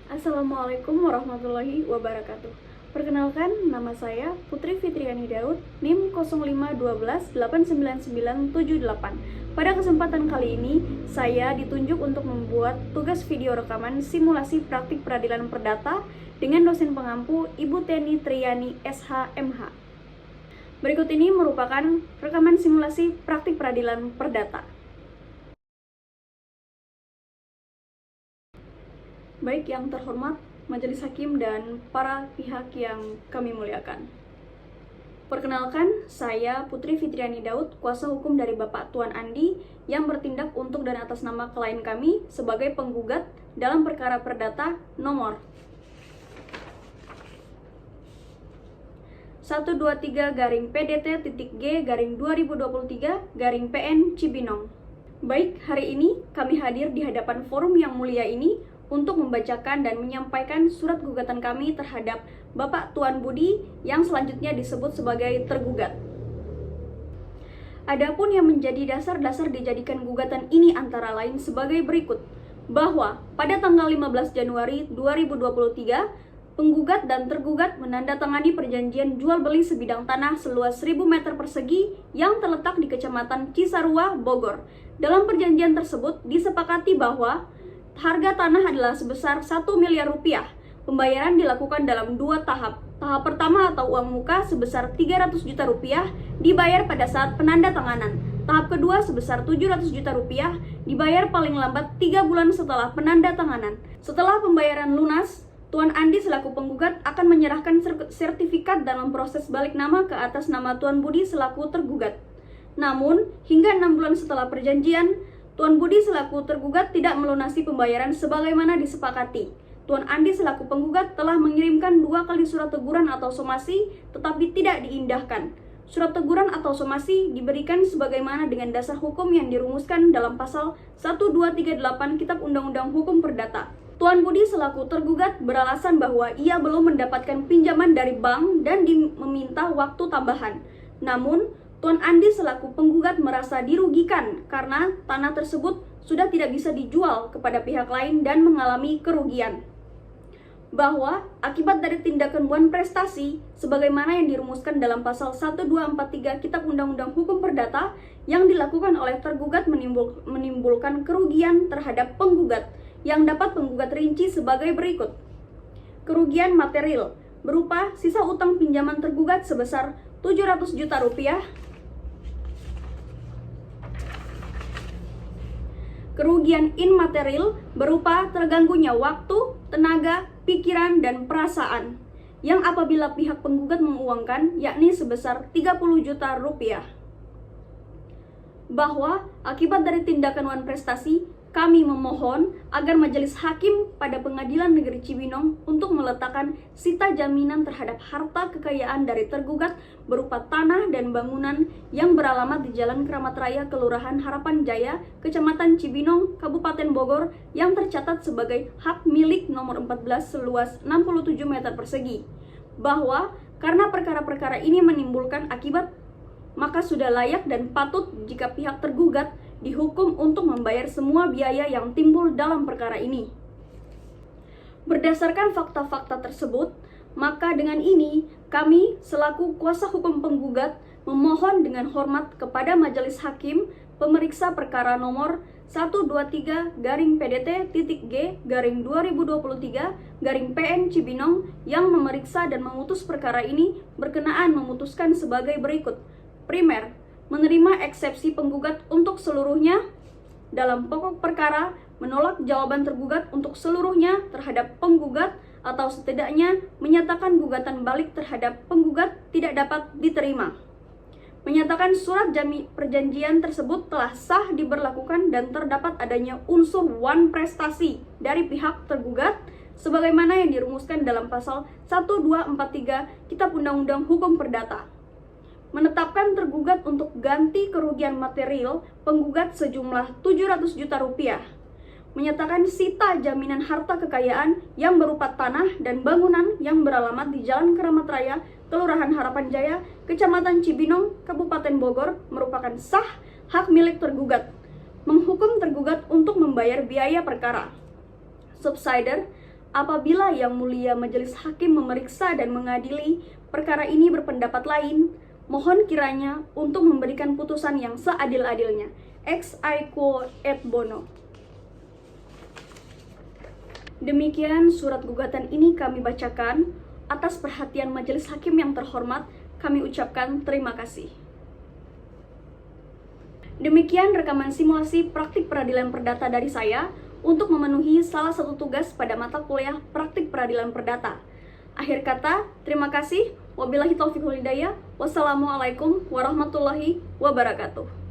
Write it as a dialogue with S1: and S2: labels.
S1: Assalamualaikum warahmatullahi wabarakatuh. Perkenalkan, nama saya Putri Fitriani Daud, NIM 0512899978. Pada kesempatan kali ini, saya ditunjuk untuk membuat tugas video rekaman simulasi praktik peradilan perdata dengan dosen pengampu Ibu Teni Triani SH.MH. Berikut ini merupakan rekaman simulasi praktik peradilan perdata. Baik yang terhormat Majelis Hakim dan para pihak yang kami muliakan. Perkenalkan, saya Putri Fitriani Daud, kuasa hukum dari Bapak Tuan Andi yang bertindak untuk dan atas nama klien kami sebagai penggugat dalam perkara perdata nomor 123-PDT.G-2023-PN Cibinong. Baik, hari ini kami hadir di hadapan forum yang mulia ini untuk membacakan dan menyampaikan surat gugatan kami terhadap Bapak Tuan Budi yang selanjutnya disebut sebagai tergugat. Adapun yang menjadi dasar-dasar dijadikan gugatan ini antara lain sebagai berikut, bahwa pada tanggal 15 Januari 2023, penggugat dan tergugat menandatangani perjanjian jual beli sebidang tanah seluas 1000 meter persegi yang terletak di Kecamatan Cisarua, Bogor. Dalam perjanjian tersebut disepakati bahwa harga tanah adalah sebesar 1 miliar rupiah. Pembayaran dilakukan dalam 2 tahap. Tahap pertama atau uang muka sebesar 300 juta rupiah dibayar pada saat penandatanganan. Tahap kedua sebesar 700 juta rupiah dibayar paling lambat 3 bulan setelah penandatanganan. Setelah pembayaran lunas, Tuan Andi selaku penggugat akan menyerahkan sertifikat dan memproses balik nama ke atas nama Tuan Budi selaku tergugat. Namun, hingga 6 bulan setelah perjanjian, Tuan Budi selaku tergugat tidak melunasi pembayaran sebagaimana disepakati. Tuan Andi selaku penggugat telah mengirimkan 2 kali surat teguran atau somasi tetapi tidak diindahkan. Surat teguran atau somasi diberikan sebagaimana dengan dasar hukum yang dirumuskan dalam pasal 1238 Kitab Undang-Undang Hukum Perdata. Tuan Budi selaku tergugat beralasan bahwa ia belum mendapatkan pinjaman dari bank dan meminta waktu tambahan. Namun, Tuan Andi selaku penggugat merasa dirugikan karena tanah tersebut sudah tidak bisa dijual kepada pihak lain dan mengalami kerugian. Bahwa akibat dari tindakan wan prestasi sebagaimana yang dirumuskan dalam pasal 1243 Kitab Undang-Undang Hukum Perdata yang dilakukan oleh tergugat menimbulkan kerugian terhadap penggugat yang dapat penggugat rinci sebagai berikut. Kerugian material berupa sisa utang pinjaman tergugat sebesar 700 juta rupiah. Kerugian immaterial berupa terganggunya waktu, tenaga, pikiran, dan perasaan yang apabila pihak penggugat menguangkan yakni sebesar 30 juta rupiah. Bahwa akibat dari tindakan wan prestasi, kami memohon agar Majelis Hakim pada Pengadilan Negeri Cibinong untuk meletakkan sita jaminan terhadap harta kekayaan dari tergugat berupa tanah dan bangunan yang beralamat di Jalan Keramat Raya, Kelurahan Harapan Jaya, Kecamatan Cibinong, Kabupaten Bogor yang tercatat sebagai hak milik nomor 14 seluas 67 meter persegi. Bahwa karena perkara-perkara ini menimbulkan akibat, maka sudah layak dan patut jika pihak tergugat dihukum untuk membayar semua biaya yang timbul dalam perkara ini. Berdasarkan fakta-fakta tersebut, maka dengan ini kami selaku kuasa hukum penggugat memohon dengan hormat kepada Majelis Hakim pemeriksa perkara nomor 123-PDT.G-2023-PN Cibinong yang memeriksa dan memutus perkara ini berkenaan memutuskan sebagai berikut. Primer, menerima eksepsi penggugat untuk seluruhnya dalam pokok perkara, menolak jawaban tergugat untuk seluruhnya terhadap penggugat atau setidaknya menyatakan gugatan balik terhadap penggugat tidak dapat diterima. Menyatakan surat perjanjian tersebut telah sah diberlakukan dan terdapat adanya unsur wan prestasi dari pihak tergugat sebagaimana yang dirumuskan dalam pasal 1243 Kitab Undang-Undang Hukum Perdata. Menetapkan tergugat untuk ganti kerugian material penggugat sejumlah 700 juta rupiah. Menyatakan sita jaminan harta kekayaan yang berupa tanah dan bangunan yang beralamat di Jalan Keramat Raya, Kelurahan Harapan Jaya, Kecamatan Cibinong, Kabupaten Bogor merupakan sah hak milik tergugat. Menghukum tergugat untuk membayar biaya perkara. Subsider Apabila Yang Mulia Majelis Hakim memeriksa dan mengadili perkara ini berpendapat lain, mohon kiranya untuk memberikan putusan yang seadil-adilnya. Ex aequo et bono. Demikian surat gugatan ini kami bacakan. Atas perhatian Majelis Hakim yang terhormat, kami ucapkan terima kasih. Demikian rekaman simulasi praktik peradilan perdata dari saya untuk memenuhi salah satu tugas pada mata kuliah praktik peradilan perdata. Akhir kata, terima kasih. Wabillahi taufiq wal hidayah. Wassalamualaikum warahmatullahi wabarakatuh.